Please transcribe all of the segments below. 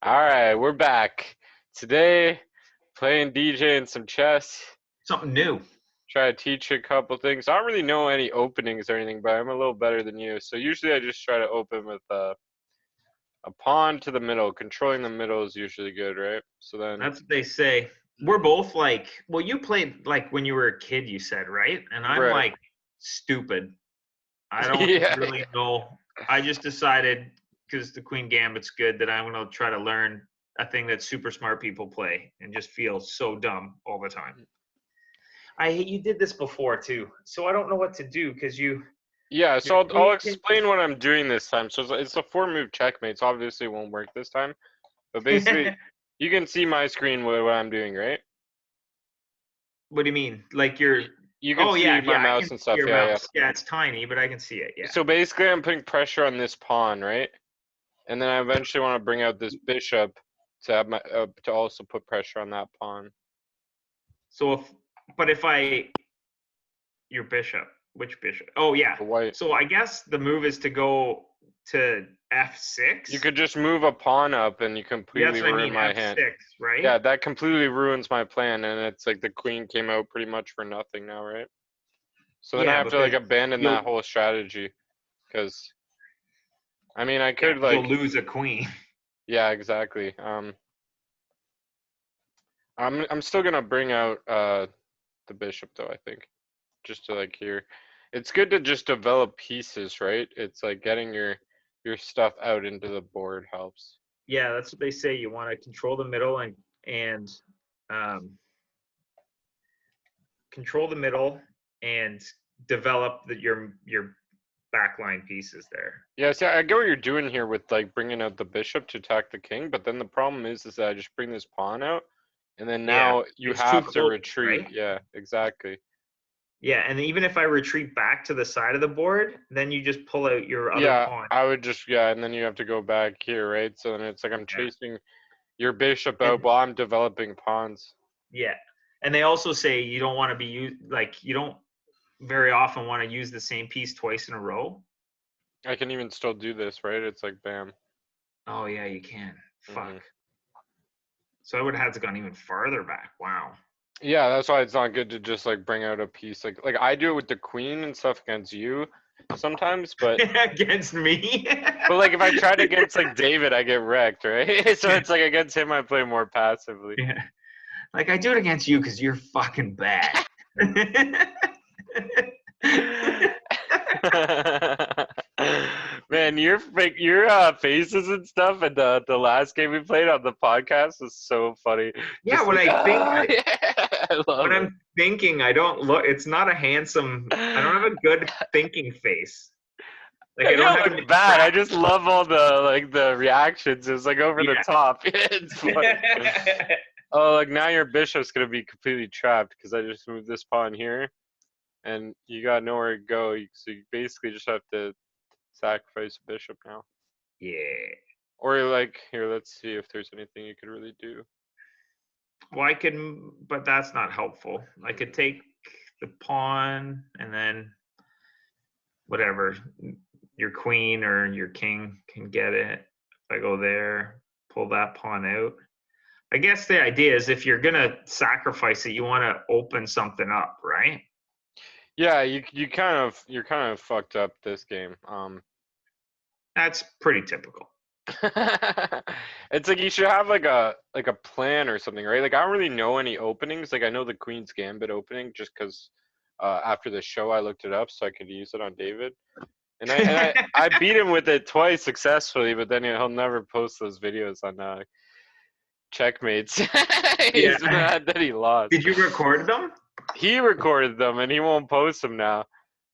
All right, we're back. Today, playing DJ and some chess. Something new. Try to teach you a couple things. I don't really know any openings or anything, but I'm a little better than you. So usually I just try to open with a pawn to the middle. Controlling the middle is usually good, right? So then, That's what they say. We're both like, well, you played like when you were a kid, you said, right? And I'm right. like stupid. I don't Yeah. really know. I just decided because the Queen Gambit's good that I'm going to try to learn a thing that super smart people play and just feel so dumb all the time. You did this before too, so I don't know what to do because Yeah, your so I'll queen can. explain what I'm doing this time. So it's a four-move checkmate. So obviously it won't work this time. But basically, you can see my screen what I'm doing, right? What do you mean? Like you're? You can Oh see yeah, my yeah. I can mouse and see stuff. your Yeah, yeah. mouse. Yeah, it's tiny, but I can see it. Yeah. So basically, I'm putting pressure on this pawn, right? And then I eventually want to bring out this bishop to have to also put pressure on that pawn. So if your bishop, which bishop? Oh yeah. The white. So I guess the move is to go to f6. You could just move a pawn up and you Yeah, completely that's what I ruin mean. my F6, hand. right? Yeah, that completely ruins my plan, and it's like the queen came out pretty much for nothing now, right? So then I Yeah, have to like because abandon you'll that whole strategy, because I mean I yeah, could because you'll like, lose a queen. yeah, exactly. I'm still gonna bring out the bishop though, I think, just to like here. It's good to just develop pieces, right? It's like getting your stuff out into the board helps. Yeah, that's what they say. You want to control the middle and um, control the middle and develop your backline pieces there. Yeah, see, I get what you're doing here with like bringing out the bishop to attack the king, but then the problem is that I just bring this pawn out, and then Yeah, now you it's too have to close, retreat. right? Yeah, exactly. Yeah, and even if I retreat back to the side of the board, then you just pull out your other Yeah, pawn. I would just, yeah, and then you have to go back here, right? So then it's like I'm Yeah. chasing your bishop out And while I'm developing pawns. yeah. And they also say you don't want to you don't very often want to use the same piece twice in a row. I can even still do this, right? It's like bam. Oh yeah, you can. Hmm. Fuck. So I would have had to gone even farther back. Wow. Yeah, that's why it's not good to just like bring out a piece like I do it with the queen and stuff against you sometimes, but Against me. like if I tried against like David, I get wrecked, right? So it's like against him, I play more passively. Yeah. Like I do it against you because you're fucking bad. Man, your faces and stuff and the last game we played on the podcast was so funny. Yeah, Just like, yeah, I when love it. I'm thinking, I don't look. It's not a handsome. I don't have a good thinking face. Like I You don't don't have an look bad. I just attractive. love all the reactions. It's like over the Yeah. top. It's funny. Oh, like now your bishop's gonna be completely trapped because I just moved this pawn here, and you got nowhere to go. So you basically just have to sacrifice a bishop now. Yeah. Or like here, let's see if there's anything you could really do. Well, I can, but that's not helpful. I could take the pawn and then whatever your queen or your king can get it. If I go there, pull that pawn out. I guess the idea is if you're gonna sacrifice it, you want to open something up, right? Yeah, you're kind of fucked up this game. That's pretty typical. It's like you should have like a plan or something, right? Like I don't really know any openings. Like I know the Queen's Gambit opening just because after the show I looked it up so I could use it on David. And I beat him with it twice successfully, but then he'll never post those videos on checkmates. Yeah. He's mad that he lost. Did you record them? He recorded them and he won't post them now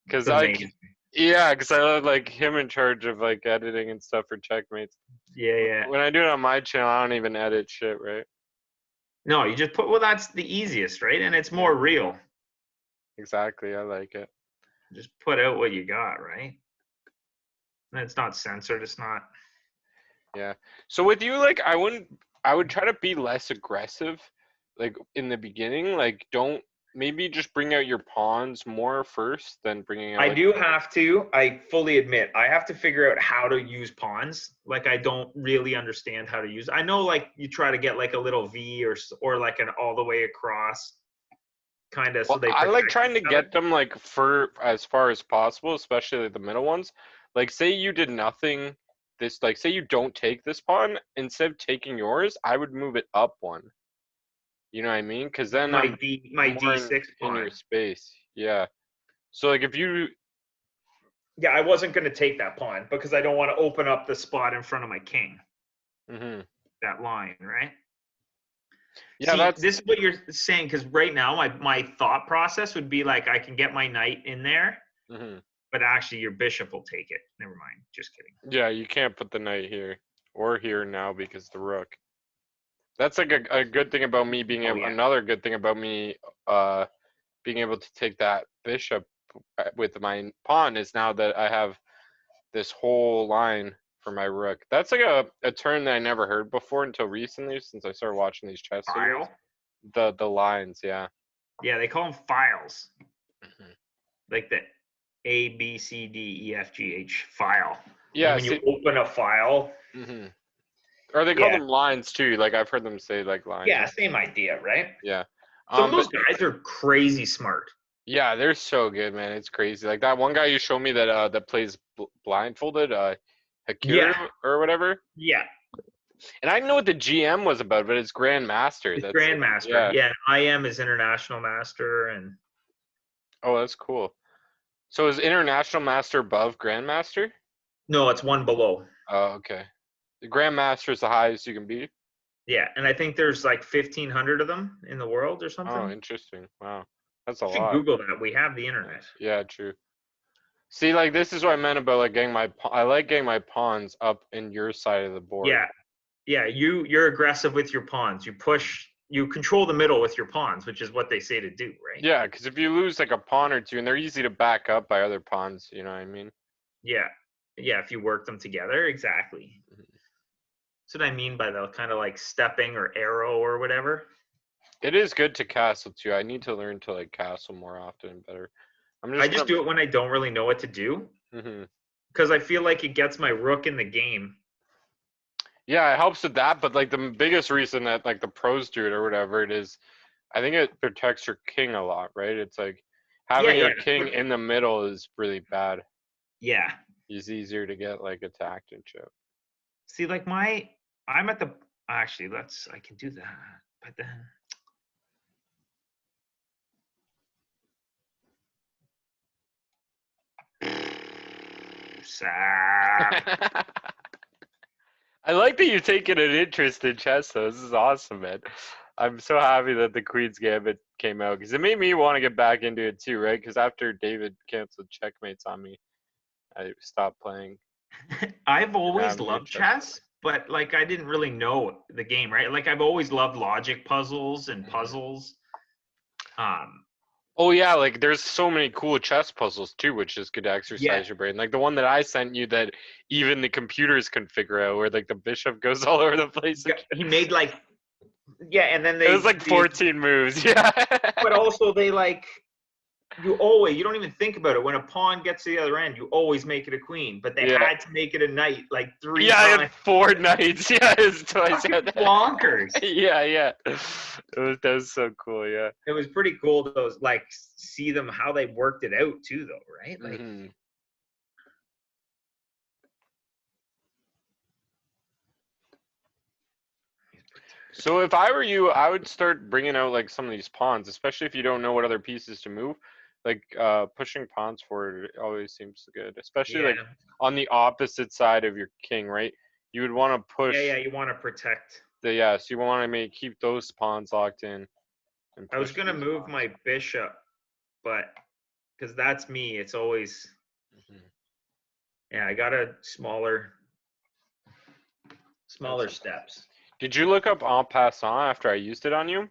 It's because amazing. yeah, because I let like him in charge of like editing and stuff for checkmates. Yeah, yeah. When I do it on my channel, I don't even edit shit, right? No, you just put, well, that's the easiest, right? And it's Yeah, more real. exactly. I like it. Just put out what you got, right? And it's not censored. It's not. Yeah. So with you, like, I would try to be less aggressive, like in the beginning. Like, don't maybe just bring out your pawns more first than bringing out I like. do have to. I fully admit I have to figure out how to use pawns. Like I don't really understand how to use. I know like you try to get like a little V or like an all the way across kind of so Well, they I like protect trying each to other. get them like for as far as possible, especially like the middle ones. Like, say you did nothing. This like say you don't take this pawn, instead of taking yours, I would move it up one. You know what I mean? Because then I'm My more D6 in your pawn. space. Yeah. So like if you. Yeah, I wasn't going to take that pawn because I don't want to open up the spot in front of my king. Mhm. That line, right? Yeah, See, that's. this is what you're saying because right now my thought process would be like I can get my knight in there, Mhm. but actually your bishop will take it. Never mind. Just kidding. Yeah, you can't put the knight here or here now because the rook. That's like a good thing about me being Oh able. yeah. Another good thing about me being able to take that bishop with my pawn is now that I have this whole line for my rook. That's like a term that I never heard before until recently, since I started watching these chess videos. File. The lines, yeah. Yeah, they call them files, Mhm. like the A B C D E F G H file. And Yeah. when you See. open a file, Hmm. Or they call yeah, them lines too. Like I've heard them say like lines. yeah, same idea, right? Yeah. Some of But those guys are crazy smart. yeah, they're so good, man. It's crazy. Like that one guy you showed me that that plays blindfolded, Yeah, Hakiru or whatever. yeah. And I didn't know what the GM was about, but it's Grandmaster. He's That's like, grandmaster. yeah. Yeah, IM is international master, and Oh, that's cool. So is International Master above Grandmaster? no, it's one below. Oh, okay. The Grandmaster is the highest you can be. Yeah, and I think there's like 1,500 of them in the world or Oh, something. interesting. Wow, that's a You should lot. Google that. We have the internet. Yeah, true. See, like this is what I meant about like getting my. I like getting my pawns up in your side of the board. Yeah, yeah. You're aggressive with your pawns. You push. You control the middle with your pawns, which is what they say to do, right? Yeah, because if you lose like a pawn or two, and they're easy to back up by other pawns, you know what I mean? Yeah, yeah. If you work them together, exactly. Mhm. That's what I mean by the kind of like stepping or arrow or whatever. It is good to castle too. I need to learn to like castle more often and better. I'm I just just gonna. do it when I don't really know what to do Hmm. because I feel like it gets my rook in the game. Yeah, it helps with that, but like the biggest reason that like the pros do it or whatever it is, I think it protects your king a lot, right? It's like Yeah, having yeah, your king in the middle is really bad. yeah. He's easier to get like attacked and shit. See, like I'm at the actually. Let's I can do that, but then sap. I like that you're taking an interest in chess, though. This is awesome, man. I'm so happy that the Queen's Gambit came out because it made me want to get back into it too, right? Because after David canceled checkmates on me, I stopped playing. I've Now always I'm doing loved chess. chess, but like I didn't really know the game, right? Like I've always loved logic puzzles and Mhm. puzzles. Um, Oh yeah, like there's so many cool chess puzzles too, which is good to yeah, exercise your brain. Like the one that I sent you that even the computers can figure out, where like the bishop goes all over the place. And he shit. made like yeah, and then It was like they 14 moves. Yeah. but also they like you don't even think about it when a pawn gets to the other end you always make it a queen but they Yeah. had to make it a knight like three Yeah, I had times. 4 knights. Yeah, it's twice. Fucking bonkers. Yeah, yeah. That was so cool. Yeah. It was pretty cool those like see them how they worked it out too though, right? Like Hmm. So if I were you, I would start bringing out like some of these pawns, especially if you don't know what other pieces to move. Like pushing pawns forward always seems good, especially like yeah, on the opposite side of your king, right? You would want to yeah, push yeah, you want to protect. the yeah, so you want to make keep those pawns locked in and I was push gonna these move pawns. my bishop, but because that's me, it's always Hmm. yeah. I got a That's smaller steps. Did you look up en passant after I used it on you?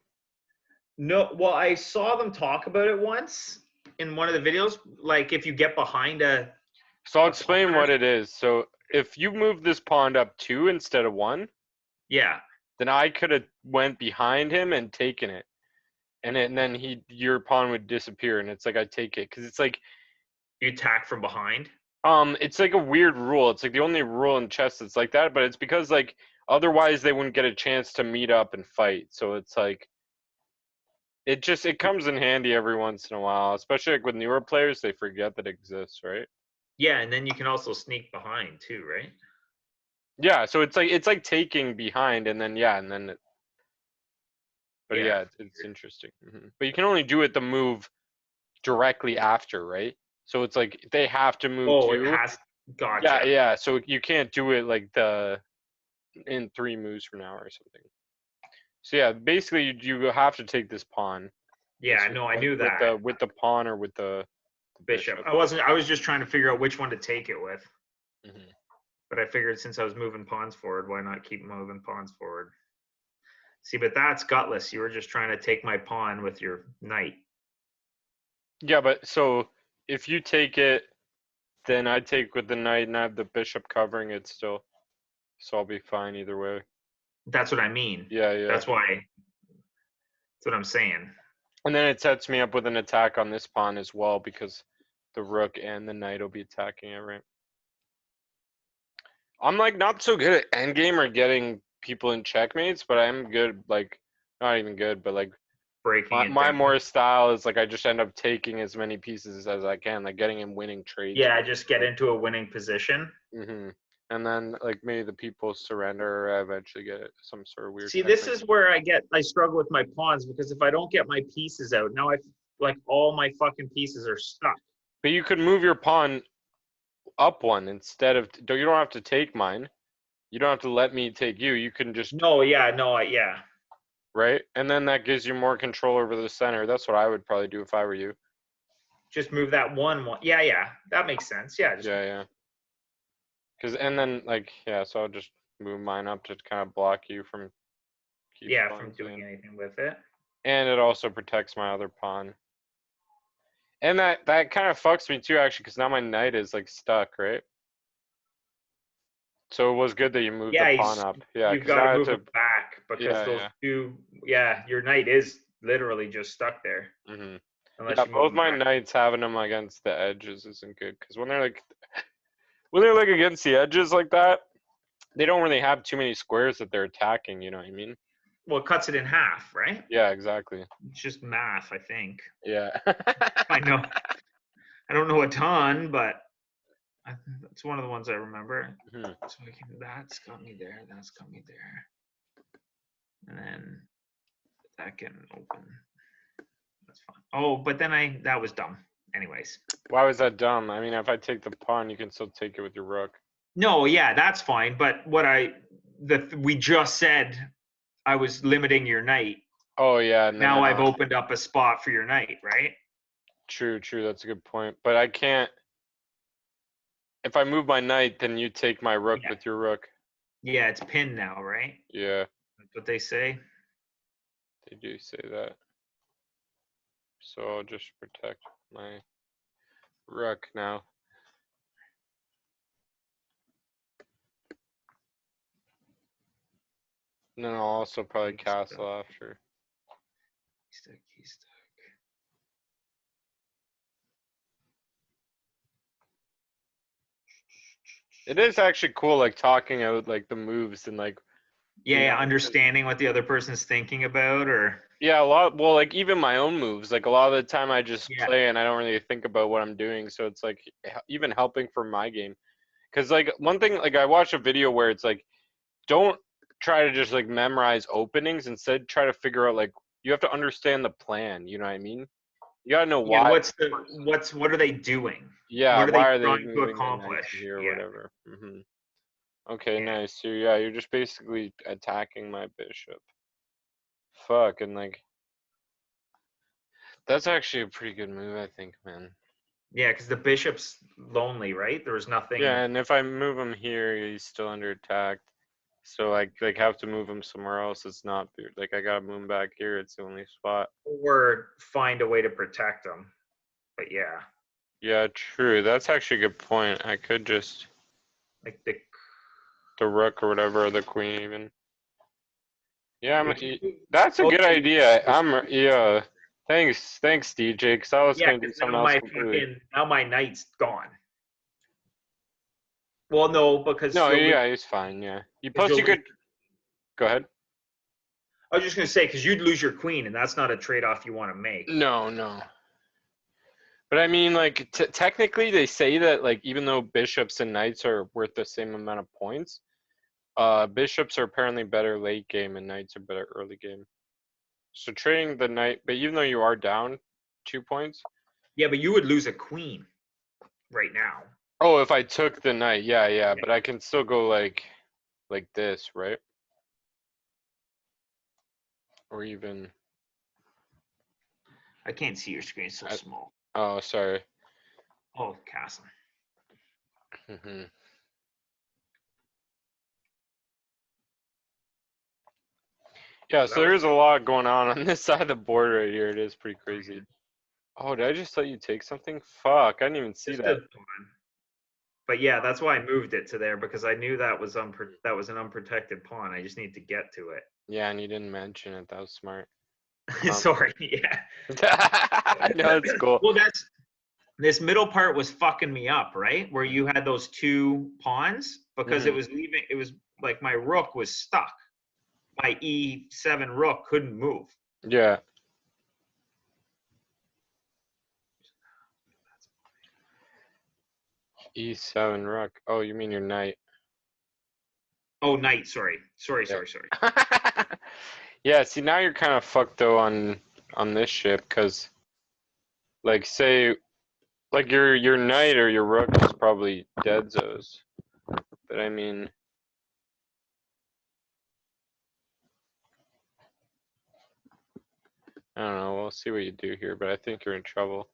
No, well, I saw them talk about it once in one of the videos. Like if you get behind So I'll a pawn explain or what it is. So if you move this pawn up 2 instead of 1, yeah, then I could have went behind him and taken it. and then your pawn would disappear, and it's like I take it because it's like You attack from behind. it's like a weird rule. It's like the only rule in chess that's like that, but it's because like otherwise they wouldn't get a chance to meet up and fight. So it's like it comes in handy every once in a while, especially like with newer players, they forget that it exists, right? Yeah, and then you can also sneak behind too, right? Yeah, so it's like taking behind and then yeah, and then but Yeah. yeah, it's interesting. But you can only do it the move directly after, right? So it's like they have to move Oh, it too. has. Yeah, Gotcha. yeah. So you can't do it like the in 3 moves from now or something. So yeah, basically you have to take this pawn. Yeah, It's no, I like knew with that. the pawn or with the Bishop. bishop. I was just trying to figure out which one to take it with. Hmm. But I figured since I was moving pawns forward, why not keep moving pawns forward? See, but that's gutless. You were just trying to take my pawn with your knight. Yeah, but so if you take it, then I take with the knight and I have the bishop covering it still. So I'll be fine either way. That's what I mean. Yeah, yeah. That's why. That's what I'm saying. And then it sets me up with an attack on this pawn as well because the rook and the knight will be attacking it, right? I'm like not so good at endgame or getting people in checkmates, but I'm good, like not even good, but like Breaking it my down. more style is like I just end up taking as many pieces as I can, like getting in winning trades. Yeah, just get into a winning position. Mm-hmm. And then like maybe the people surrender or I eventually get some sort of weird See, this checkmate. is where I struggle with my pawns because if I don't get my pieces out, now I like all my fucking pieces are stuck. But you could move your pawn up one instead of you don't have to take mine. You don't have to let me take you. You can just No, yeah, no, yeah. right? And then that gives you more control over the center. That's what I would probably do if I were you. Just move that one. Yeah, yeah. That makes sense. Yeah, just Yeah, yeah. Cause and then like yeah, so I'll just move mine up to kind of block you from keep yeah, from pawns doing in. anything with it. And it also protects my other pawn. And that kind of fucks me too actually, because now my knight is like stuck, right? So it was good that you moved the Yeah, pawn up. Yeah, you've because got now to I have move him to. back because Yeah, those yeah. two. Yeah, your knight is literally just stuck there unless Yeah, you move both him my back. knights having them against the edges isn't good because when they're like against the edges like that, they don't really have too many squares that they're attacking. You know what I mean? Well, it cuts it in half, right? Yeah, exactly. It's just math, I think. Yeah. I know. I don't know a ton, but it's one of the ones I remember. Mhm. So that's got me there. That's got me there. And then that can open. That's fine. Oh, but then that was dumb. Anyways. Why was that dumb? I mean, if I take the pawn, you can still take it with your rook. No, yeah, that's fine. But we just said I was limiting your knight. Oh yeah, and then Now I've now. opened up a spot for your knight, right? True, true. That's a good point. But I can't. If I move my knight, then you take my rook Yeah. with your rook. Yeah, it's pinned now, right? Yeah, That's what they say. they do say that. So I'll just protect my rook now. And then I'll also probably He's stuck. castle after. He's stuck. He's stuck. It is actually cool, like talking out like the moves and like Yeah, you yeah, know. understanding what the other person's thinking about, or Yeah, a lot. Well, like even my own moves, like a lot of the time I just yeah, play and I don't really think about what I'm doing. So it's like even helping for my game. Because like one thing, like I watched a video where it's like, don't try to just like memorize openings. Instead, try to figure out like you have to understand the plan. You know what I mean? You gotta know yeah. why. What are they doing? Yeah, What are they why are they trying to moving their knights accomplish? here or Yeah, whatever? Okay, yeah, nice. So yeah, you're just basically attacking my bishop. Fuck, and like that's actually a pretty good move, I think, man. yeah. Because the bishop's lonely, right? There was Yeah, nothing. and if I move him here, he's still under attack. So like have to move him somewhere else. It's not like I gotta move him back here. It's the only spot. Or find a way to protect them. But yeah, Yeah, true. That's actually a good point. I could just like the the rook or whatever, or the queen even. Yeah, Would you move? that's a Oh good yeah, idea. yeah. Thanks, DJ. Because I was yeah. gonna do Because something else completely. now my knight's gone. Well, no, because No, you'll lose. yeah, he's fine. Yeah. You Because plus you'll you lose. could go ahead. I was just gonna say because you'd lose your queen, and that's not a trade-off you want to make. No, no. But I mean, like technically, they say that like even though bishops and knights are worth the same amount of points, bishops are apparently better late game and knights are better early game. So trading the knight, but even though you are down 2 points. Yeah, but you would lose a queen right now. Oh, if I took the knight, yeah, Yeah. but I can still go like this, right? Or even. I can't see your screen; it's so small. Oh, sorry. Oh, castle. Hmm. Yeah, So so that was there is a lot going on this side of the board right here. It is pretty crazy. Oh, did I just let you take something? Fuck, I didn't even see just that. a pawn. But yeah, that's why I moved it to there because I knew that was that was an unprotected pawn. I just need to get to it. Yeah, and you didn't mention it. That was smart. Sorry. Yeah. No, it's cool. Well, this middle part was fucking me up, right? Where you had those two pawns because it Mm, was leaving. It was like my rook was stuck. My e7 rook couldn't move. yeah. E7 rook. Oh, you mean your knight? Oh, knight. Sorry. Yeah. Sorry. Yeah. See, now you're kind of fucked though on this ship because, like, say, like your knight or your rook is probably dead zos. But I mean, I don't know. We'll see what you do here, but I think you're in trouble.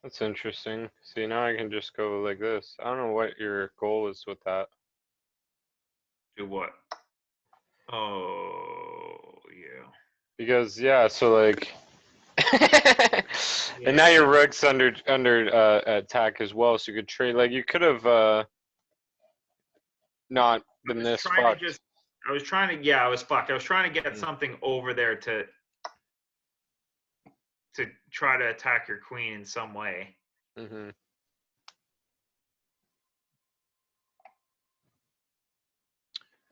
That's interesting. See, now I can just go like this. I don't know what your goal is with that. Do what? Oh, yeah. Because yeah, so like, and now Yeah. your rook's under attack as well. So you could trade. Like you could have not I been was this trying to fucked. just. I was trying to. Yeah, I was fucked. I was trying to get Mm, something over there to try to attack your queen in some way. mm-hmm.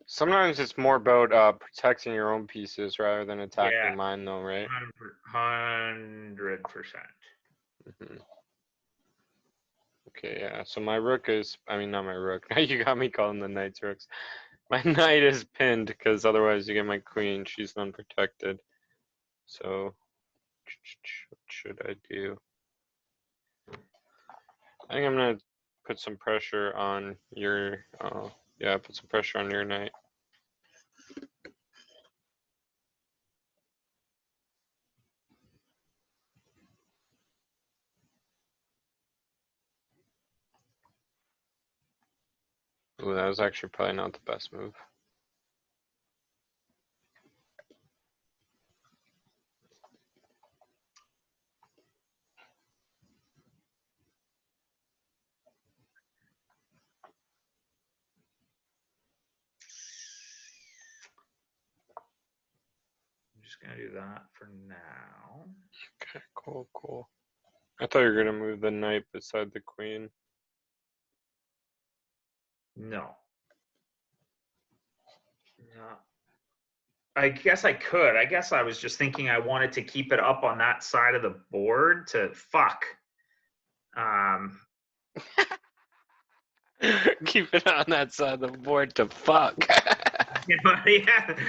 Sometimes it's more about protecting your own pieces rather than Yeah, attacking mine, though, right? 100%. Hmm. Okay, yeah. So my rook is, I mean, not my rook. Now you got me calling the knights rooks. My knight is pinned because otherwise you get my queen. She's unprotected. So what should I do? I think I'm gonna put some pressure on your. Yeah, put some pressure on your knight. Ooh, that was actually probably not the best move. I'm just gonna do that for now. Okay, cool. I thought you were gonna move the knight beside the queen. No. No. I guess I could. I guess I was just thinking I wanted to keep it up on that side of the board to fuck. Um, Keep it on that side of the board to fuck. yeah.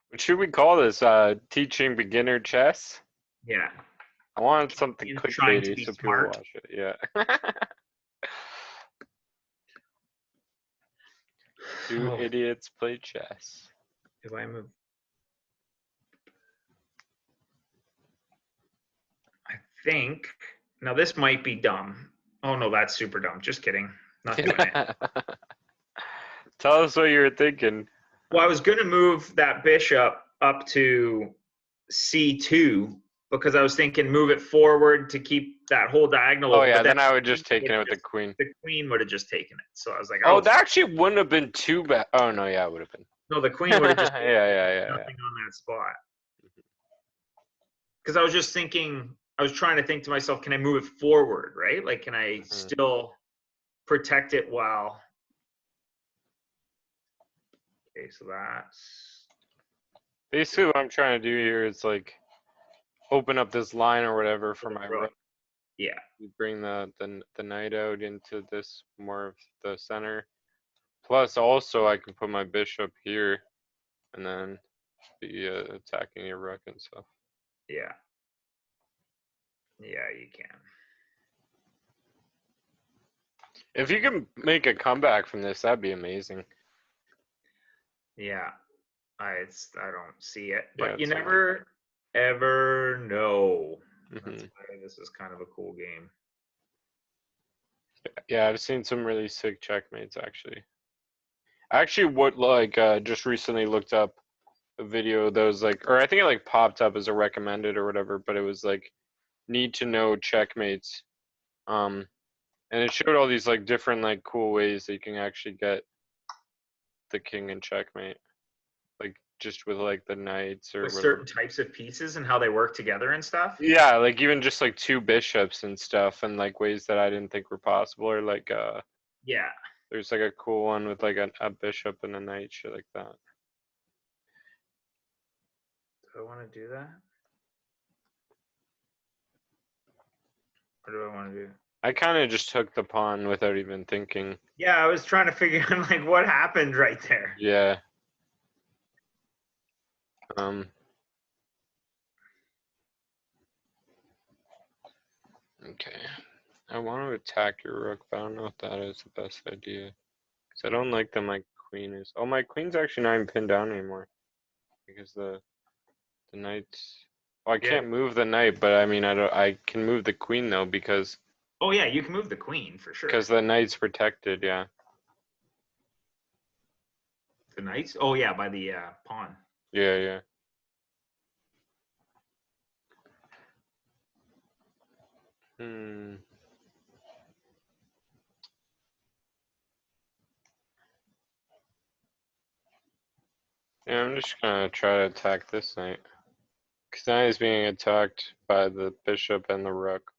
What should we call this? Teaching beginner chess? Yeah. I wanted something And trying to clickbaity be so people smart. watch it. Yeah. Do Oh, idiots play chess? if I move think now this might be dumb. Oh no, that's super dumb. Just kidding. Not doing it. Tell us what you were thinking. Well, I was going to move that bishop up to C2 because I was thinking move it forward to keep that whole diagonal Oh open. yeah, But then then I would just take it with the queen. the queen would have just taken it. So I was like, Oh, oh, that actually wouldn't have been too bad. Oh no, yeah, it would have been. no, the queen would have just Yeah. nothing on that spot. Because I was just thinking, I was trying to think to myself, can I move it forward, right? Like, can I still protect it while? Okay, so that's Basically what I'm trying to do here is like open up this line or whatever for my rook. Yeah. Bring the knight out into this more of the center. Plus, also I can put my bishop here, and then be attacking your rook and stuff. Yeah. Yeah, you can. If you can make a comeback from this, that'd be amazing. Yeah. I don't see it, but Yeah, you never ever know. That's why this is kind of a cool game. Yeah, I've seen some really sick checkmates actually. I actually just recently looked up a video that was like, or I think it like popped up as a recommended or whatever, but it was like need to know checkmates. And it showed all these like different like cool ways that you can actually get the king in checkmate. Like just with like the knights or With whatever. certain types of pieces and how they work together and stuff. Yeah, like even just like two bishops and stuff and like ways that I didn't think were possible, or like Yeah. there's like a cool one with like a bishop and a knight, shit like that. Do I want to do that? Or do I want to do? I kind of just took the pawn without even thinking. Yeah, I was trying to figure out like what happened right there. Yeah. Okay. I want to attack your rook, but I don't know if that is the best idea. Because I don't like that my queen is... Oh, my queen's actually not even pinned down anymore. Because the knight's... Oh, I can't move the knight, but I mean, I can move the queen, though, because... Oh, yeah, you can move the queen, for sure. Because the knight's protected, yeah. The knights? Oh, yeah, by the pawn. Yeah. Yeah, I'm just gonna try to attack this knight. Because now he's being attacked by the bishop and the rook.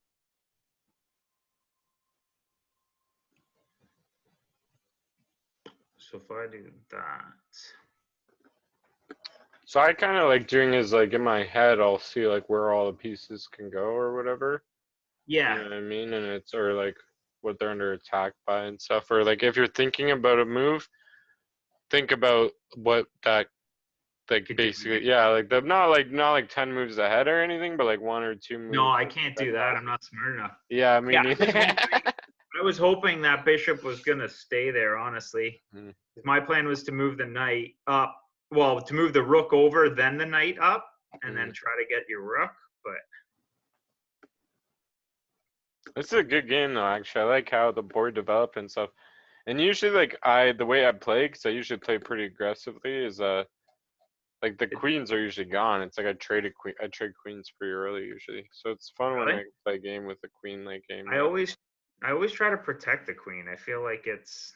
So if I do that... So I kind of like doing is like in my head, I'll see like where all the pieces can go or whatever. Yeah. You know what I mean? And it's, or like what they're under attack by and stuff. Or like if you're thinking about a move, think about what that, like basically, yeah, like the not like 10 moves ahead or anything, but like 1 or 2 moves. No, I can't do that. I'm not smart enough. Yeah, I mean, I was hoping that bishop was gonna stay there, honestly. My plan was to move the knight up. Well, to move the rook over, then the knight up, and then try to get your rook. But this is a good game though. Actually, I like how the board developed and stuff. And usually, like the way I play, because I usually play pretty aggressively, is like the queens are usually gone. It's like I trade queens pretty early usually. So it's fun when I play a game with a queen late game. I always try to protect the queen. I feel like it's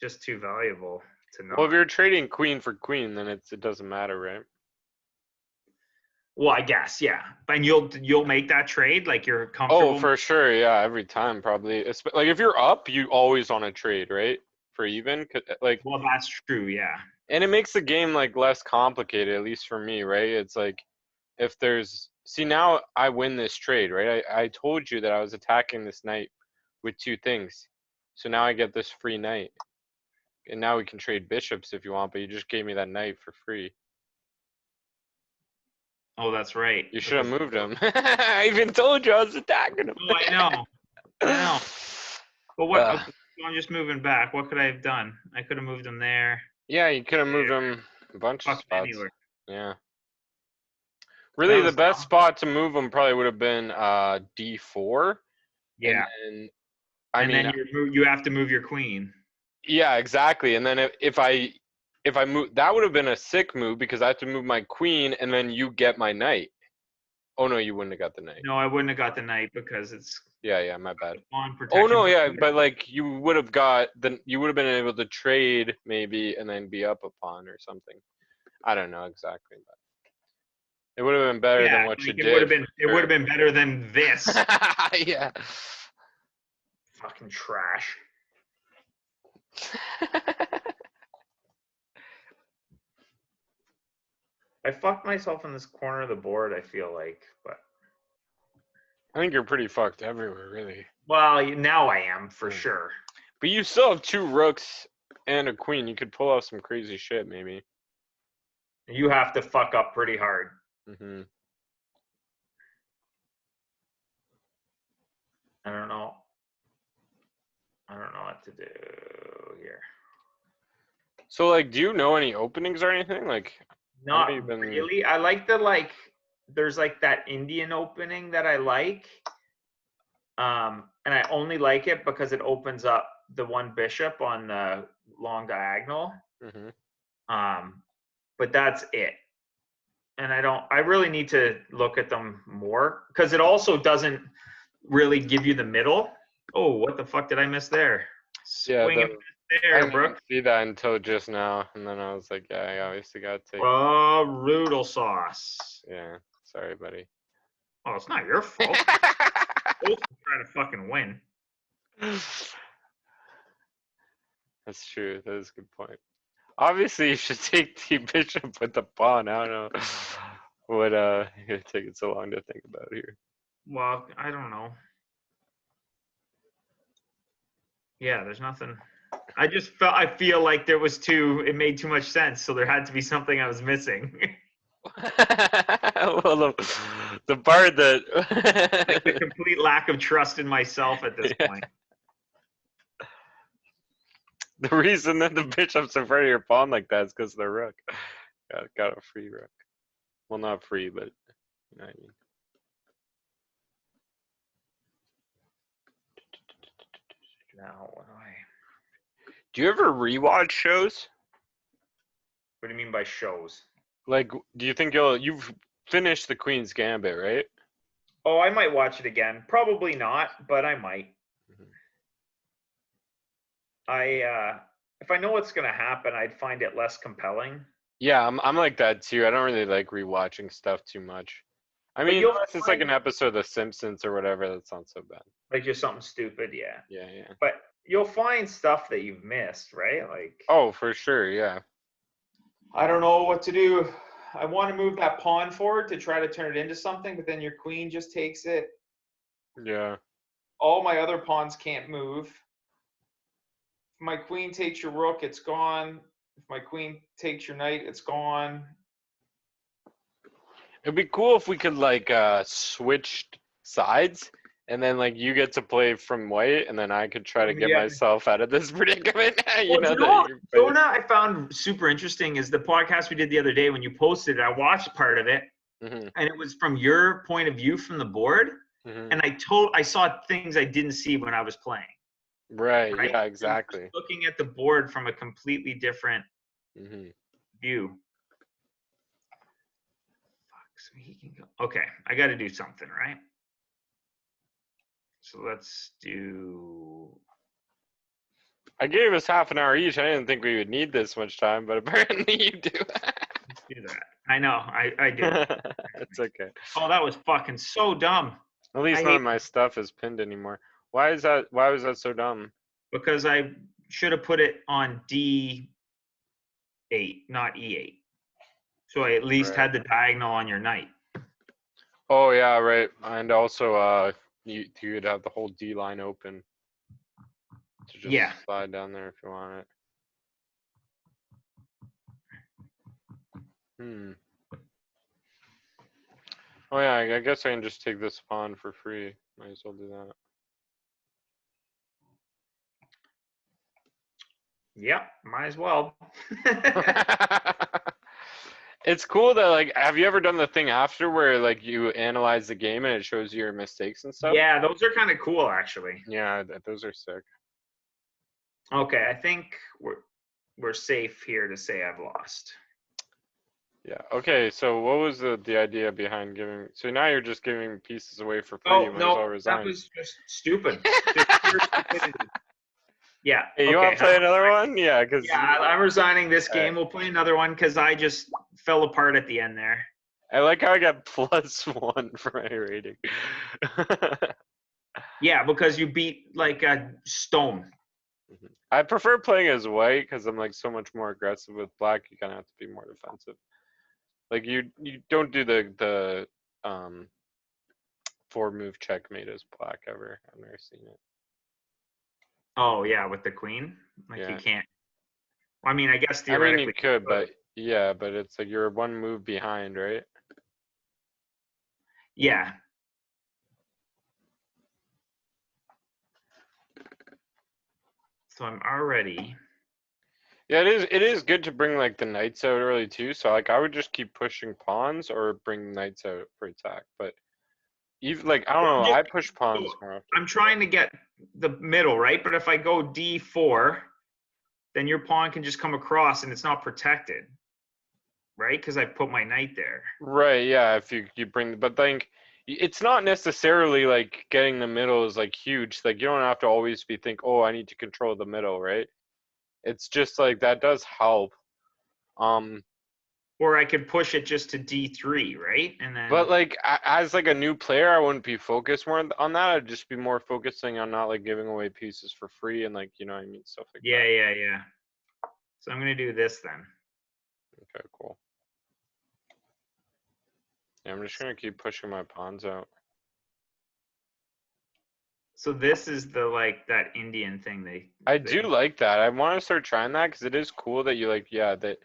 just too valuable to not. Well, if you're trading queen for queen, then it doesn't matter, right? Well, I guess, yeah. And you'll make that trade, like you're comfortable. Oh, for sure, yeah. Every time, probably. It's like if you're up, you always want to trade, right? For even, like. Well, that's true, yeah. And it makes the game like less complicated, at least for me, right? It's like if there's, see, now I win this trade, right? I told you that I was attacking this knight with 2 things, so now I get this free knight, and now we can trade bishops if you want, but you just gave me that knight for free. Oh, that's right. You should have moved him. I even told you I was attacking him. Oh, I know. But what? Okay, I'm just moving back. What could I have done? I could have moved him there. Yeah, you could have moved him a bunch of spots. Anywhere. Yeah. Really, That the was best dumb. spot to move them probably would have been D4, and Yeah. then I And mean, then you have to move your queen. yeah, exactly. And then if I move, that would have been a sick move because I have to move my queen, and then you get my knight. Oh no, you wouldn't have got the knight. No, I wouldn't have got the knight because it's Yeah, yeah, my bad. pawn Oh protection. no, yeah, but like you would have got then you would have been able to trade maybe and then be up a pawn or something. I don't know exactly, but it would have been better Yeah, than what you like it would have did been for it would have sure. been better than this. Yeah. Fucking trash. I fucked myself in this corner of the board, I feel like, but I think you're pretty fucked everywhere, really. well, now I am for Hmm. sure. But you still have two rooks and a queen. You could pull off some crazy shit, maybe. You have to fuck up pretty hard. Hmm. I don't know. I don't know what to do here. So, like, do you know any openings or anything? Like, I know you've Not been. really. I like the like. There's like that Indian opening that I like, and I only like it because it opens up the one bishop on the long diagonal. Hmm. But that's it. And I don't. I really need to look at them more because it also doesn't really give you the middle. Oh, what the fuck did I miss there? Yeah, Swing and miss I there, didn't Brooke. see that until just now, and then I was like, yeah, I obviously gotta take. Oh, Roodle sauce. Yeah, sorry, buddy. Oh, it's not your fault. Both try to fucking win. That's true. That is a good point. Obviously, you should take the bishop with the pawn. I don't know what you're taking so long to think about here. Well, I don't know. Yeah, there's nothing. I just felt. I feel like there was too. It made too much sense, so there had to be something I was missing. Well, the part Like the that complete lack of trust in myself at this yeah, point. the reason that the bishop's in front of your pawn like that is because the rook got a free rook. Well, not free, but you know what I mean. Now, what do I? Do you ever rewatch shows? What do you mean by shows? Like, do you think you've finished the Queen's Gambit, right? Oh, I might watch it again. Probably not, but I might. Mhm. If I know what's gonna happen, I'd find it less compelling. Yeah, I'm like that too. I don't really like rewatching stuff too much. I But mean, you'll unless it's like find an episode of The Simpsons or whatever, that's not so bad. like just something stupid, yeah. Yeah, yeah. But you'll find stuff that you've missed, right? Like Oh, for sure, yeah. I don't know what to do. I want to move that pawn forward to try to turn it into something, but then your queen just takes it. Yeah. All my other pawns can't move. If my queen takes your rook, it's gone. If my queen takes your knight, it's gone. It'd be cool if we could like switch sides and then like you get to play from white and then I could try to get Yeah. myself out of this predicament. You Well, know you know that what, you're playing. Jonah, I found super interesting is the podcast we did the other day when you posted it. I watched part of it, Hmm. and it was from your point of view from the board. Hmm. And I saw things I didn't see when I was playing. Right. Right? Yeah. It was just Exactly. looking at the board from a completely different Hmm. view. So he can go. Okay, I got to do something, right? So let's do. I gave us half an hour each. I didn't think we would need this much time, but apparently you do. Let's do that. I know, I do. It's okay. Oh, that was fucking so dumb. At I least none hate of my stuff is pinned anymore. Why is that? Why was that so dumb? because I should have put it on D8, not E8. So I at least Right. had the diagonal on your knight. Oh yeah, right. And also, you could have the whole D line open to just Yeah. slide down there if you want it. Hmm. Oh yeah, I guess I can just take this pawn for free. Might as well do Yep, might as well. that. It's cool that like, have you ever done the thing after where like you analyze the game and it shows you your mistakes and stuff? Yeah, those are kind of cool, actually. Yeah, those are sick. Okay, I think we're safe here to say I've lost. Yeah. Okay. So what was the idea behind giving? So now you're just giving pieces away for free. Oh You might as no, well that resign. was just stupid. Just pure stupidity. Yeah. Hey, you Okay. want to play another one? Yeah, because Yeah, I'm resigning this uh, game. We'll play another one because I just fell apart at the end there. I like how I got +1 for my rating. Yeah, because you beat like a stone. I prefer playing as white because I'm like so much more aggressive. With black, you kind of have to be more defensive. Like you don't do the 4-move checkmate as black ever. I've never seen it. Oh yeah, with the queen, like you Yeah. can't. Well, I mean, I guess I mean, you theoretically, could, but but yeah, but it's like you're 1 move behind, right? yeah. So I'm already. Yeah, it is good to bring like the knights out early too. So like I would just keep pushing pawns or bring knights out for attack. But even like I don't Well, know, I'm just. I push pawns So more often. I'm trying to get the middle right, but if I go d4, then your pawn can just come across and it's not protected, right? Because I put my knight there. Right, yeah, if you bring but like it's not necessarily like getting the middle is like huge. Like you don't have to always be think, "Oh, I need to control the middle," right? It's just like that does help. Um Or I could push it just to d3, right? And But then like as like a new player, I wouldn't be focused more on that. I'd just be more focusing on not like giving away pieces for free and like you know what I mean stuff like yeah, that. yeah, yeah. So I'm gonna do this then. Okay, cool. Yeah, I'm just gonna keep pushing my pawns out. So this is the like that Indian thing I do they like that. I want to start trying that because it is cool that you like that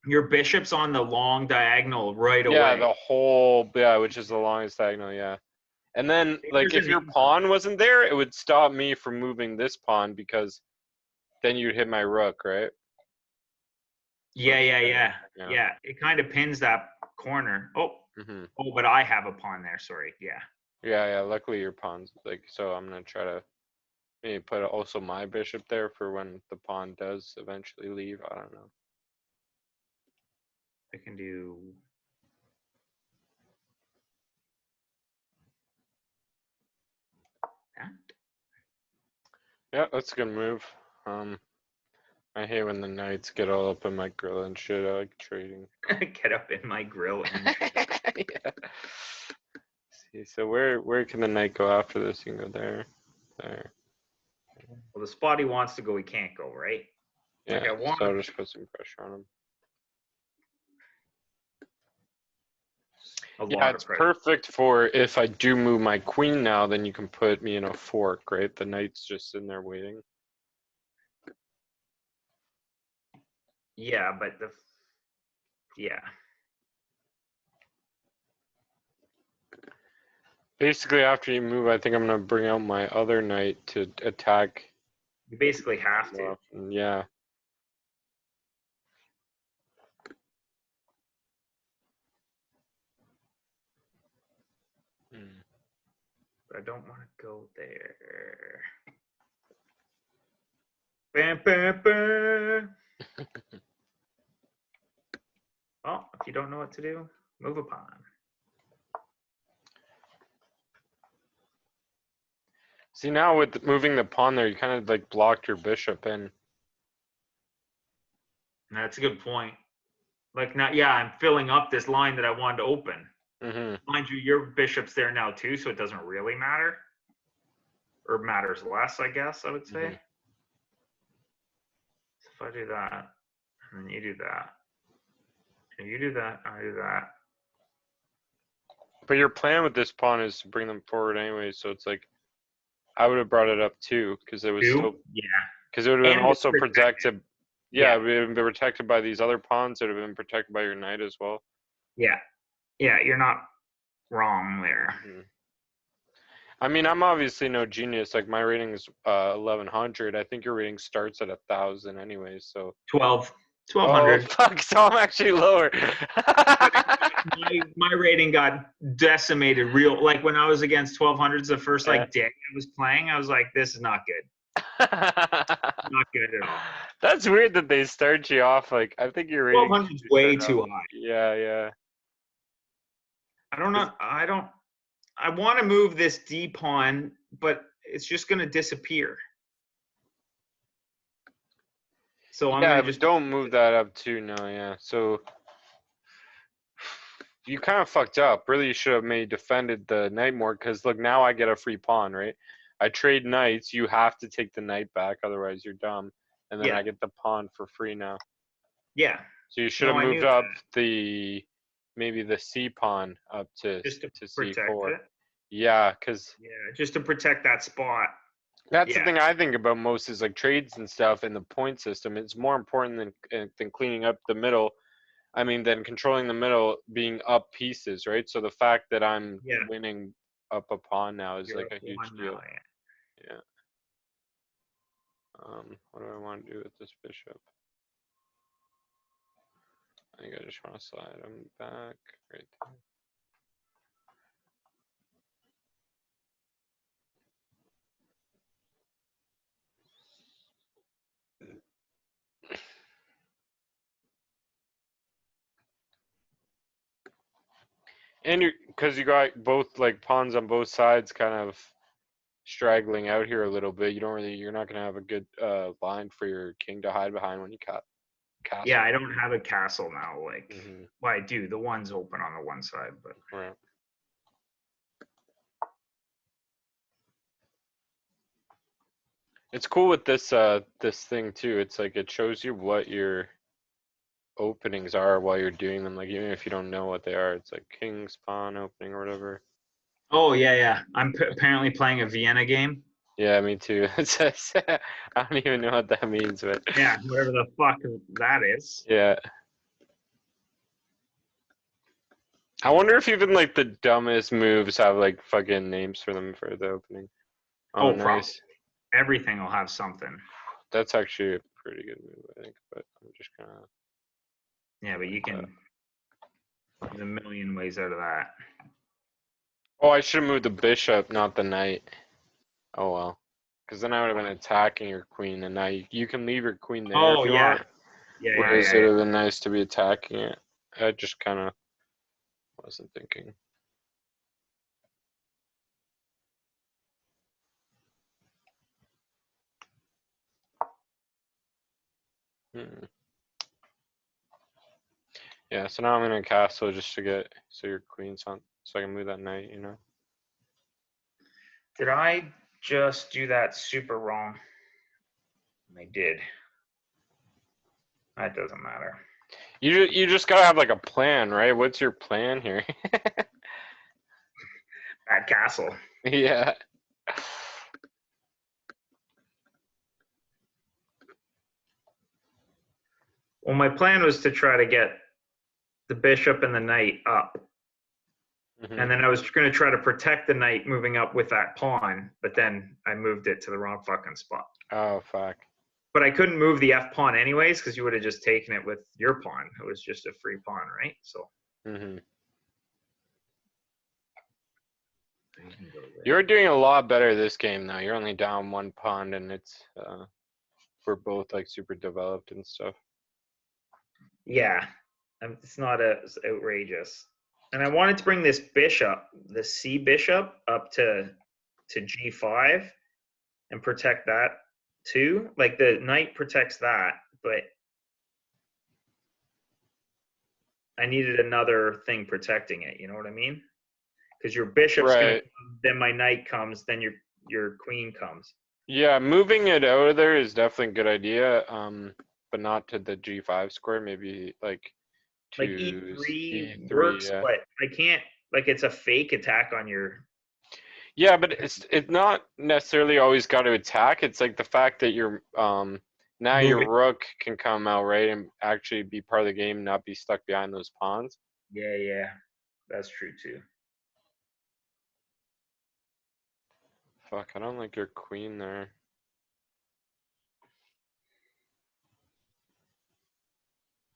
your bishop's on the long diagonal right yeah away. the whole yeah which is the longest diagonal yeah. And then Maybe like there's a if your name for pawn wasn't there, it would stop me from moving this pawn because then you'd hit my rook, right? So yeah, it's yeah, kind of yeah, yeah. yeah. It kind of pins that corner. Oh, Hmm. oh, but I have a pawn there. Sorry. Yeah. Yeah, yeah. Luckily your pawn's like so. I'm gonna try to maybe put also my bishop there for when the pawn does eventually leave. I don't know. I can do that. Yeah, that's a good move. Um, I hate when the knights get all up in my grill and shit. I like trading. Get up in my grill and Yeah. See, so where can the knight go after this? You can go there, there. well, the spot he wants to go, he can't go, right? Like Yeah. I want So I'll just put some pressure on him. a Yeah, lot of it's pressure. perfect for if I do move my queen now, then you can put me in a fork, right? The knight's just sitting there waiting. Yeah, but the yeah. Basically, after you move, I think I'm gonna bring out my other knight to attack You basically have more to. often. Yeah. Hmm. But I don't want to go there. Bam, bam, bam. Well, if you don't know what to do, move a pawn. See now with moving the pawn there, you kind of like blocked your bishop in. That's a good point. Like now, yeah, I'm filling up this line that I wanted to open. Hmm. Mind you, your bishop's there now too, so it doesn't really matter, or matters less, I guess I would say. Hmm. So if I do that, and then you do that, and you do that, I do that. But your plan with this pawn is to bring them forward anyway, so it's like I would have brought it up too, because it was Two, still yeah, because it would have been and it's also protected. protected. Yeah, Yeah, it would have been protected by these other pawns. It would have been protected by your knight as well. yeah, yeah. You're not wrong there. Hmm. I mean, I'm obviously no genius. Like my rating is 1100. I think your rating starts at 1,000 anyway. So 12. Oh 1200. fuck! So I'm actually lower. My rating got decimated real. Like when I was against 1200s the first Yeah. like day I was playing, I was like, this is not good. Not good at all. That's weird that they start you off like. I think your rating 1200 is should way start off. too high. Yeah, yeah. I don't know. I don't. I want to move this D pawn, but it's just going to disappear. So I'm Yeah, going to but just. don't move that up too. No, yeah. So you kind of fucked up. Really, you should have maybe defended the knight more. Because look, now I get a free pawn, right? I trade knights. You have to take the knight back, otherwise you're dumb. And then Yeah. I get the pawn for free now. Yeah. So you should No, have I knew moved that. up maybe the C pawn up to Just to protect C4. it. Yeah, because Yeah. Just to protect that spot. that's the Yeah. thing I think about most is like trades and stuff in the point system. It's more important than cleaning up the middle. I mean, than controlling the middle being up pieces, right? So the fact that I'm Yeah. winning up a pawn now is You're like up a huge one now. deal. Yeah. Yeah. What do I want to do with this bishop? I think I just want to slide him back right there. And because you got both like pawns on both sides, kind of straggling out here a little bit. You're not gonna have a good line for your king to hide behind when you Yeah. castle. I don't have a castle now. Like, Mm-hmm. well, I do. The one's open on the one side, but. Right. It's cool with this thing too. It's like it shows you what your openings are while you're doing them. Like even if you don't know what they are, it's like king's pawn opening or whatever. Oh yeah, yeah. I'm apparently playing a Vienna game. Yeah, me too. It says I don't even know what that means, but Yeah, whatever the fuck that is. yeah. I wonder if even like the dumbest moves have like fucking names for them for the opening. Oh, Oh, probably nice. everything will have something. That's actually a pretty good move, I think. But I'm just gonna. Yeah, but you can. There's a million ways out of that. Oh, I should have moved the bishop, not the knight. Oh well, because then I would have been attacking your queen, and now you can leave your queen there if Oh you yeah, want. yeah, yeah, Whereas yeah, it yeah. would have been nice to be attacking it. I just kind of wasn't thinking. Hmm. Yeah, so now I'm in a castle just to get so your queen's on, so I can move that knight. You know. Did I just do that super wrong? I did. That doesn't matter. You just gotta have like a plan, right? What's your plan here? That castle. Yeah. Well, my plan was to try to get the bishop and the knight up. Hmm. And then I was going to try to protect the knight moving up with that pawn, but then I moved it to the wrong fucking spot. Oh fuck. But I couldn't move the F pawn anyways because you would have just taken it with your pawn. It was just a free pawn, right? So Hmm. you can go there. You're doing a lot better this game though. You're only down one pawn, and we're both like super developed and stuff. Yeah, it's not as outrageous. And I wanted to bring this bishop, the C bishop, up to G5 and protect that too. Like the knight protects that, but I needed another thing protecting it. You know what I mean? Because your bishop's gonna Right. come, then my knight comes, then your queen comes. Yeah, moving it out of there is definitely a good idea. But not to the G5 square. Maybe like Like to E3 E3. works, Yeah. but I can't. Like it's a fake attack on your. Yeah, but it's not necessarily always got to attack. It's like the fact that you're now your Moving. rook can come out right and actually be part of the game, not be stuck behind those pawns. Yeah, yeah, that's true too. Fuck, I don't like your queen there.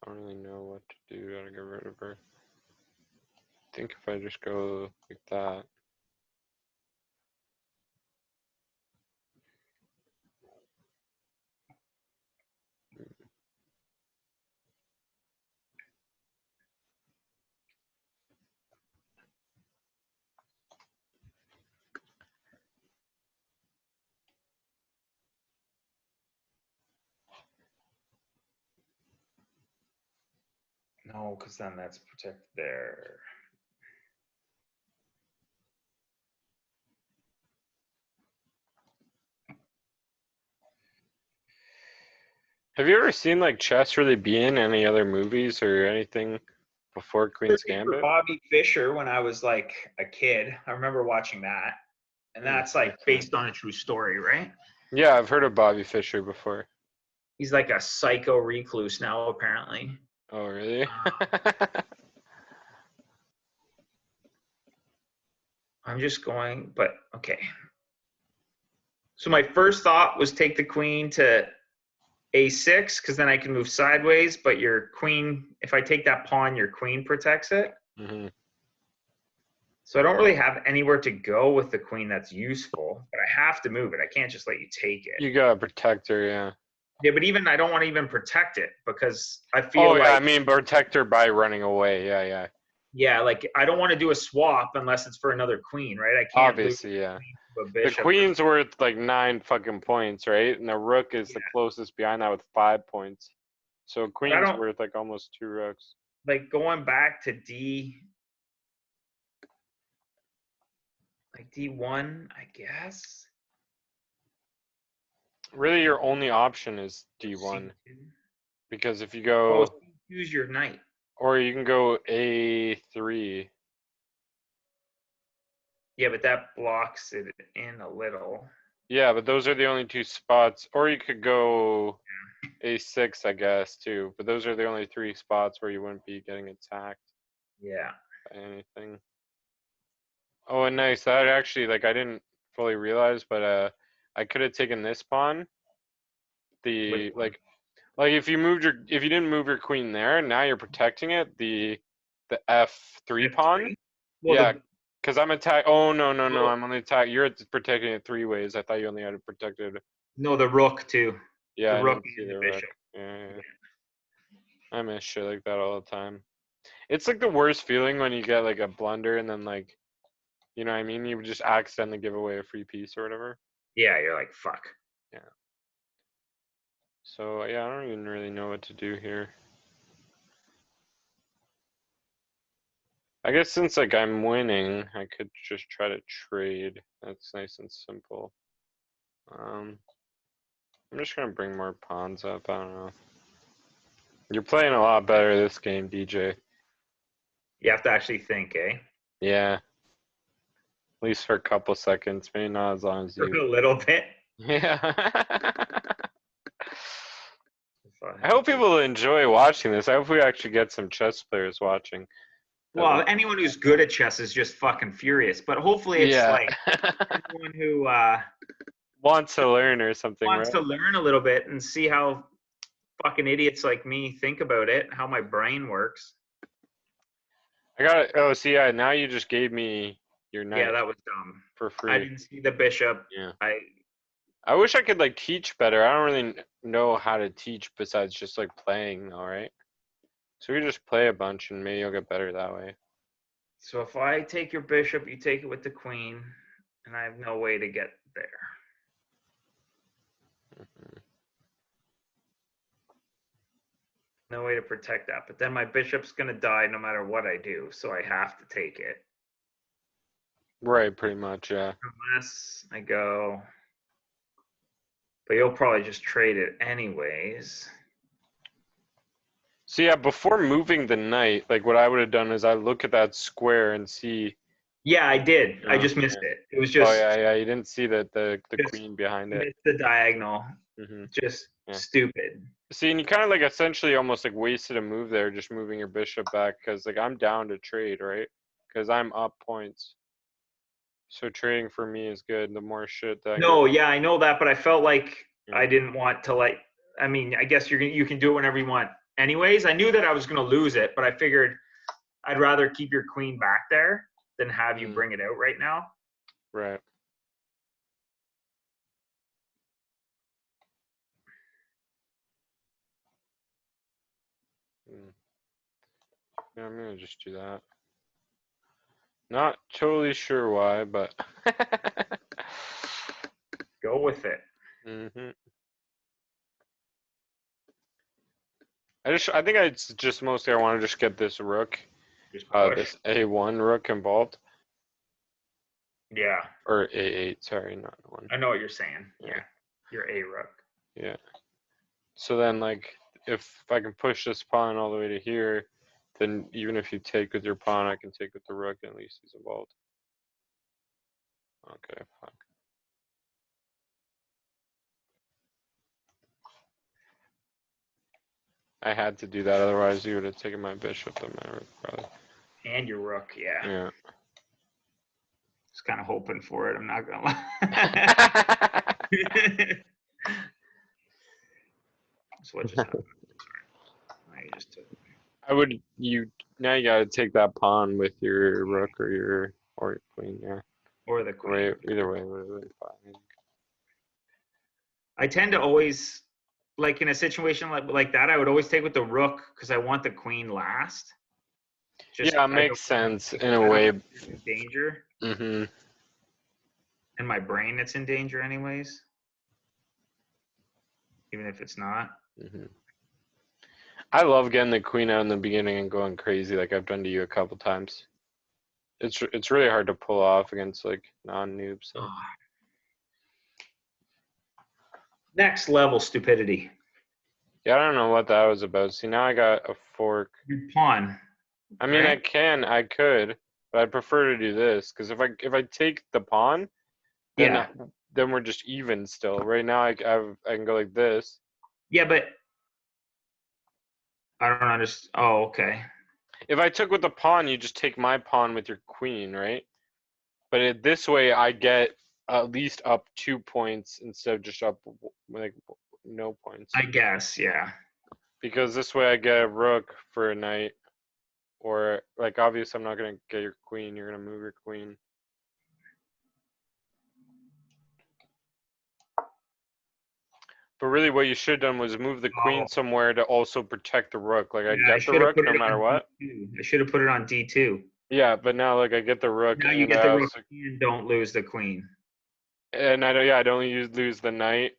I don't really know what to do. Gotta get rid of her. I think if I just go like that. No, because then that's protect there. Have you ever seen like chess really be in any other movies or anything before Queen's For Gambit? Bobby Fischer when I was like a kid. I remember watching that. And that's like based on a true story, right? Yeah, I've heard of Bobby Fischer before. He's like a psycho recluse now, apparently. Oh, really? I'm just going, but okay. So my first thought was take the queen to a6 because then I can move sideways. But your queen, if I take that pawn, your queen protects it. Mm-hmm. So I don't really have anywhere to go with the queen that's useful, but I have to move it. I can't just let you take it. You got a protector, yeah. Yeah, but even I don't want to even protect it because I feel Oh, yeah, I like mean protector by running away. Yeah, yeah. yeah, like I don't want to do a swap unless it's for another queen, right? I can't lose Obviously, yeah. to a The bishop. queen's worth like 9 fucking points, right? And the rook is the Yeah. closest behind that with 5 points. So But I queen's don't worth like almost 2 rooks. like going back to D, like D1, I guess. Really, your only option is D1 C2. because if you Oh, go, use your knight. or you can go A3. Yeah, but that blocks it in a little. Yeah, but those are the only 2 spots. Or you could go A6, I guess, too. But those are the only 3 spots where you wouldn't be getting attacked Yeah. by anything. Oh, and nice. That actually, like, I didn't fully realize, but I could have taken this pawn. Which The one? like if you didn't move your queen there, now you're protecting it. The F3 pawn. F3? Well, Yeah, the because I'm attack. Oh no no no! well, I'm only attack. You're protecting it 3 ways. I thought you only had it protected. no, the rook too. Yeah, The I rook didn't see and the the rook. bishop. Yeah, yeah, Yeah. yeah. I miss shit like that all the time. It's like the worst feeling when you get like a blunder and then like, you know what I mean? You would just accidentally give away a free piece or whatever. Yeah, you're like fuck. Yeah. So yeah, I don't even really know what to do here. I guess since like I'm winning, I could just try to trade. That's nice and simple. Um, I'm just gonna bring more pawns up. I don't know. You're playing a lot better this game, DJ. You have to actually think, eh? Yeah, at least for a couple seconds, maybe not as long as For you. a little bit. Yeah. If I I have hope to. people enjoy watching this. I hope we actually get some chess players watching. Well, anyone who's good at chess is just fucking furious. But hopefully, it's Yeah. like anyone who Wants to learn or something, wants right? to learn a little bit and see how fucking idiots like me think about it, how my brain works. I got it. Oh, see, yeah, now you just gave me your Yeah, knight that was dumb. for I free. didn't see the bishop. Yeah. I I wish I could like teach better. I don't really know how to teach besides just like playing, all right? So we just play a bunch and maybe you'll get better that way. so if I take your bishop, you take it with the queen, and I have no way to get there. Mhm. No way to protect that. But then my bishop's gonna die no matter what I do, so I have to take it. Right, pretty much, yeah. Unless I go, but you'll probably just trade it anyways. So yeah, before moving the knight, like what I would have done is I look at that square and see. Yeah, I did. I just Yeah. missed it. It was Oh yeah, just yeah. You didn't see the just queen behind it. missed the diagonal. Hmm. Just Yeah. stupid. See, and you kind of like essentially almost like wasted a move there, just moving your bishop back because like I'm down to trade, right? Because I'm up points. So trading for me is good. The more shit that I get. No, yeah, I know that, but I felt like Yeah. I didn't want to like. I mean, I guess you can do it whenever you want anyways. I knew that I was going to lose it, but I figured I'd rather keep your queen back there than have you bring it out right now. Right. Yeah, I'm gonna just do that. Not totally sure why, but Go with it. I think it's just mostly I want to just get this rook, Just push. this A1 rook involved, Yeah, or A8. Sorry, not one. I know what you're saying. Yeah, your A rook. Yeah. So then, like, if I can push this pawn all the way to here, then even if you take with your pawn, I can take with the rook, and at least he's involved. Okay, fine. I had to do that, otherwise you would have taken my bishop and my rook, probably. And your rook, yeah. Yeah. Just kind of hoping for it. I'm not gonna lie. So what just happened? I just took. Now you gotta take that pawn with your rook or your queen, yeah. Or the queen. Either way, would have fine. I tend to always, like in a situation like that, I would always take with the rook because I want the queen last. Yeah, it makes sense in a way. Danger. Mm-hmm. In my brain, it's in danger anyways. Even if it's not. Mm-hmm. I love getting the queen out in the beginning and going crazy like I've done to you a couple times. It's really hard to pull off against like non-noobs. So. Next level stupidity. Yeah, I don't know what that was about. See, now I got a fork. Your pawn. I mean, right? I could, but I'd prefer to do this because if I take the pawn, then then we're just even still. Right now, I can go like this. Yeah, but I don't understand. Oh, okay. If I took with the pawn, you just take my pawn with your queen, right? But this way, I get at least up 2 points instead of just up like no points. I guess, yeah. Because this way, I get a rook for a knight, or like obviously, I'm not gonna get your queen. You're gonna move your queen. But really, what you should have done was move the queen somewhere to also protect the rook. Like I get the rook no matter what. I should have put it on D2. Yeah, but now like I get the rook. Now you get the rook and don't lose the queen. And I don't. Yeah, I don't lose the knight,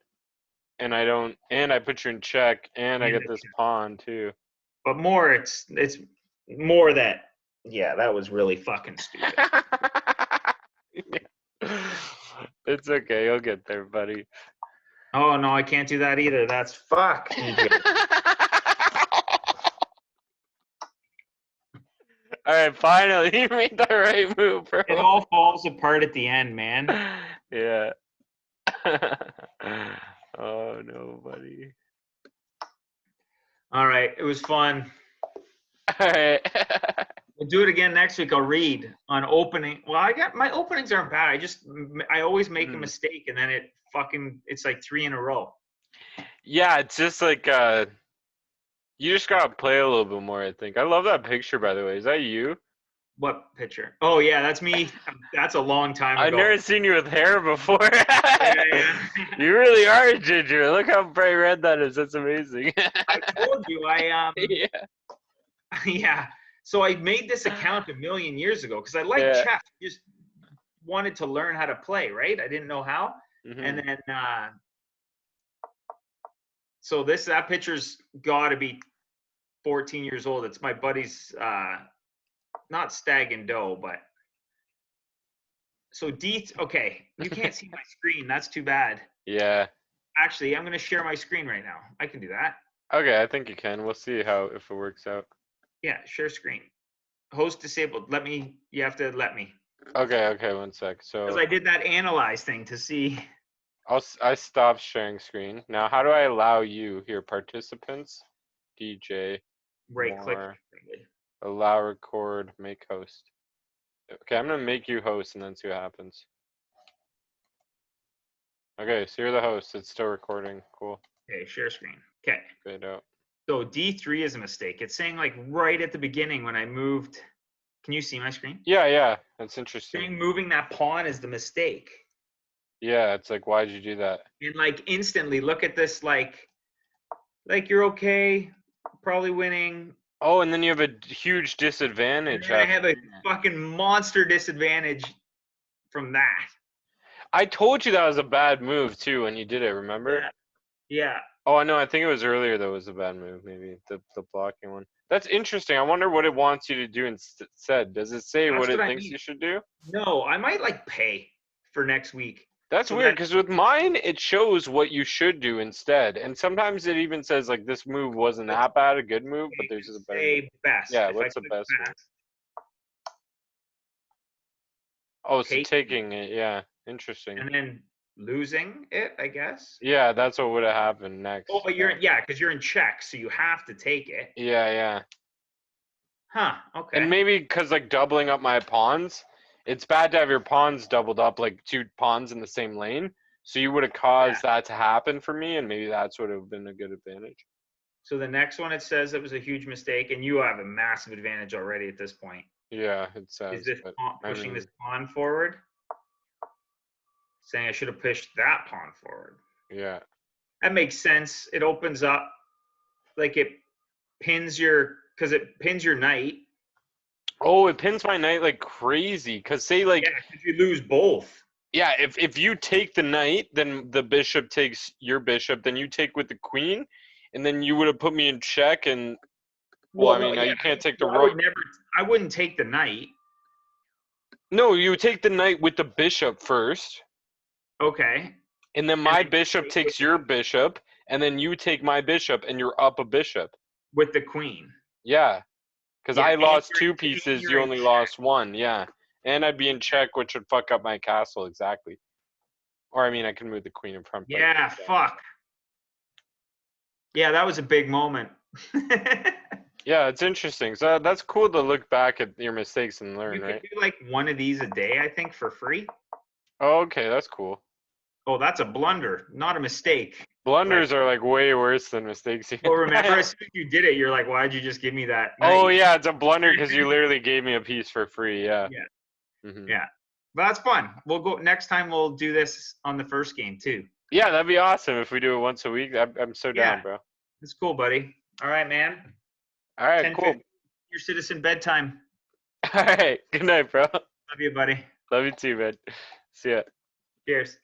and I don't. And I put you in check, and I get this pawn too. But more, it's more that. Yeah, that was really fucking stupid. It's okay. You'll get there, buddy. Oh no, I can't do that either. That's fuck. All right, finally, you made the right move, bro. It all falls apart at the end, man. Yeah. Oh no, buddy. All right, it was fun. All right. We'll do it again next week. I'll read on opening. Well, my openings aren't bad. I always make a mistake, and then it's like 3 in a row. Yeah, it's just like you just gotta play a little bit more, I think. I love that picture, by the way. Is that you? What picture? Oh yeah, that's me. That's a long time ago. I've never seen you with hair before. Yeah. You really are a ginger. Look how bright red that is. That's amazing. I told you Yeah. Yeah. So I made this account a million years ago because I like chess. I just wanted to learn how to play, right? I didn't know how. Mm-hmm. And then so that picture's got to be 14 years old. It's my buddy's not Stag and Doe, but so okay, you can't see my screen. That's too bad. Yeah. Actually, I'm going to share my screen right now. I can do that. Okay, I think you can. We'll see if it works out. Yeah, share screen. Host disabled. You have to let me. Okay, 1 sec. So because I did that analyze thing to see. I stopped sharing screen. Now, how do I allow you here? Participants, DJ. Right click. Allow record, make host. Okay, I'm gonna make you host and then see what happens. Okay, so you're the host. It's still recording. Cool. Okay, share screen. Okay. Fade out. So D3 is a mistake. It's saying like right at the beginning when I moved. Can you see my screen? Yeah, yeah. That's interesting. Saying moving that pawn is the mistake. Yeah, it's like, why'd you do that? And like instantly look at this like you're okay, probably winning. Oh, and then you have a huge And disadvantage then I after have a doing that. fucking monster disadvantage from that. I told you that was a bad move too when you did it, remember? Yeah. Yeah. Oh, I know. I think it was earlier that was a bad move, maybe the blocking one. That's interesting. I wonder what it wants you to do instead. Does it say That's what what it I thinks mean. you should do? No, I might like pay for next week. That's So weird that because with mine it shows what you should do instead, and sometimes it even says like this move wasn't let's that bad, a good move, but say, there's a just better move. say best. Yeah, If I what's the click best one? best, Oh, so taking taking it. Yeah, interesting. and then losing it, I guess. Yeah, that's what would have happened Oh, next. but Yeah, yeah, because you're in check, so you have to take it. yeah, yeah. Huh. And Okay. maybe because like doubling up my pawns, it's bad to have your pawns doubled up, like two pawns in the same lane. So you would have Yeah. caused that to happen for me, and maybe that's would have been a good advantage. So the next one it says it was a huge mistake, and you have a massive advantage already at this point. Yeah, it Is says, this but pawn, I pushing this mean, pawn forward? Saying I should have pushed that pawn forward. yeah. That makes sense. It opens up, like it pins your, because it pins your knight. Oh, it pins my knight like crazy. Cause say Yeah, like, because you lose both. yeah, if you take the knight, then the bishop takes your bishop, then you take with the queen, and then you would have put me in check. And well, Well, I no, mean, now yeah. you can't take the Well, rook. I wouldn't take the knight. No, you take the knight with the bishop first. Okay. And then And my then you bishop take with takes your bishop, and then you take my bishop, and you're up a bishop. the queen. Yeah, because Yeah, I and lost two and pieces, you're you in only check. lost one. Yeah, and I'd be in check, which would fuck up my castle exactly. Or I mean, I can move the queen in front, but Yeah, yeah, fuck. Yeah, that was a big moment. yeah, it's interesting. So that's cool to look back at your mistakes and learn, You could right? do like one of these a day, I think, for free. Oh, okay, that's cool. Oh, that's a blunder, not a mistake. Like, Blunders are like way worse than mistakes. well, remember, as soon as you did it, you're like, why'd you just give me that Oh knight? yeah, it's a blunder because you literally gave me a piece for free. Yeah. Yeah, Hmm. yeah. But that's fun. We'll go next time. We'll do this on the first game too. Yeah, that'd be awesome if we do it once a week. I'm so Yeah, down, bro. it's cool, buddy. All right, man. All right, 10:50. cool. Your citizen bedtime. All right. Good night, bro. Love you, buddy. Love you too, man. See ya. Cheers.